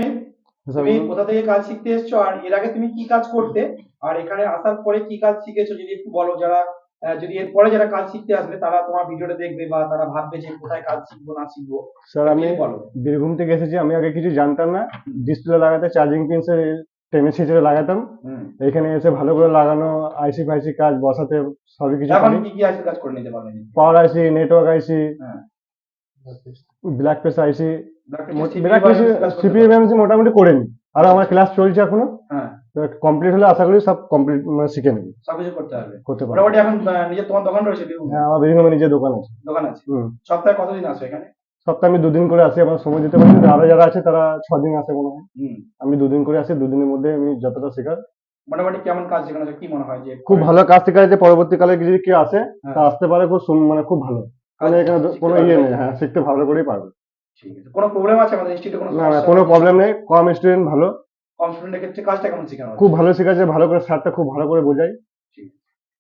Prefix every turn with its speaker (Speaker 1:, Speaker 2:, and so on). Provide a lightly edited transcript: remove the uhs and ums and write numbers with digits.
Speaker 1: সুমিত, তুমি কোথা থেকে কাজ শিখতে এসেছো আর এর আগে তুমি কি কাজ করতে, আর এখানে আসার পরে কি কাজ শিখেছো যদি একটু বলো। যারা যদি এরপরে যারা কাজ শিখতে আসবে তারা তোমার ভিডিওটা দেখবে বা তারা ভাববে যে কোথায় কাজ শিখবো না শিখবো,
Speaker 2: স্যার
Speaker 1: একটু
Speaker 2: আমি
Speaker 1: যদি বলো।
Speaker 2: বীরভূম থেকে এসেছি। আমি আগে কিছু জানতাম না। ডিসপ্লে লাগাতে চার্জিং পিন টেনে ছিঁচড়ে লাগাতাম।
Speaker 1: হুম।
Speaker 2: এখানে এসে ভালো করে লাগানো, আইসি ফাইসি কাজ বসাতে সবই কিছু
Speaker 1: এখন
Speaker 2: পারি।
Speaker 1: কি কি আছে কাজ করে নিতে পারবে?
Speaker 2: পাওয়ার আইসি, নেটওয়ার্ক আইসি,
Speaker 1: হ্যাঁ।
Speaker 2: ব্ল্যাক পেস আইসি,
Speaker 1: ব্ল্যাক পেপার
Speaker 2: ব্ল্যাক পেস,
Speaker 1: কাজ করতে
Speaker 2: সিপিএম
Speaker 1: পারো।
Speaker 2: এমসি মোটামুটি করে নি। আর আমার ক্লাস চলছে এখনো।
Speaker 1: হ্যাঁ।
Speaker 2: কমপ্লিট হলে আশা করি সব কমপ্লিট মানে শিখে নেব।
Speaker 1: সবকিছু করতে পারবে।
Speaker 2: করতে পারবো।
Speaker 1: মোটামুটি এখন নিজের তোমার দোকান রয়েছে বীরভূমে?
Speaker 2: হ্যাঁ, আমার বীরভূমে নিজের দোকান আছে।
Speaker 1: দোকান আছে।
Speaker 2: হুম।
Speaker 1: সপ্তাহে কতদিন আসো এখানে?
Speaker 2: সপ্তাহে আমি 2 দিন করে আসি। আমার সময় দিতে পারি না। আরো যারা আছে তারা 6 দিন আসে মনে হয়।
Speaker 1: হুম।
Speaker 2: আমি 2 দিন করে আসি। 2 দিনের মধ্যে আমি যতটা শেখার।
Speaker 1: মোটামুটি কেমন কাজ শেখানো যায়? কি মনে হয় যে
Speaker 2: খুব ভালো কাজ শেখায়, যে পরবর্তীকালে যদি কেউ আসে তা
Speaker 1: হ্যাঁ,
Speaker 2: আসতে পারে, খুব মানে খুব ভালো।
Speaker 1: কাজ
Speaker 2: মানে এখানে
Speaker 1: শিখতে
Speaker 2: কোনো
Speaker 1: পারবে
Speaker 2: ইয়ে
Speaker 1: তাই
Speaker 2: নেই।
Speaker 1: তো?
Speaker 2: হ্যাঁ, শিখতে ভালো করেই পারবে।
Speaker 1: ঠিক আছে। কোনো প্রবলেম আছে আমাদের ইনস্টিটিউটে, কোনো
Speaker 2: না না,
Speaker 1: সমস্যা
Speaker 2: কোনো
Speaker 1: বা কিছু?
Speaker 2: প্রবলেম নেই। কম স্টুডেন্ট ভালো।
Speaker 1: কম স্টুডেন্টের ক্ষেত্রে কাজটা কেমন শেখানো
Speaker 2: খুব
Speaker 1: হচ্ছে?
Speaker 2: ভালো শেখাচ্ছে। ভালো করে স্যারটা খুব ভালো করে বোঝায়।
Speaker 1: ঠিক আছে।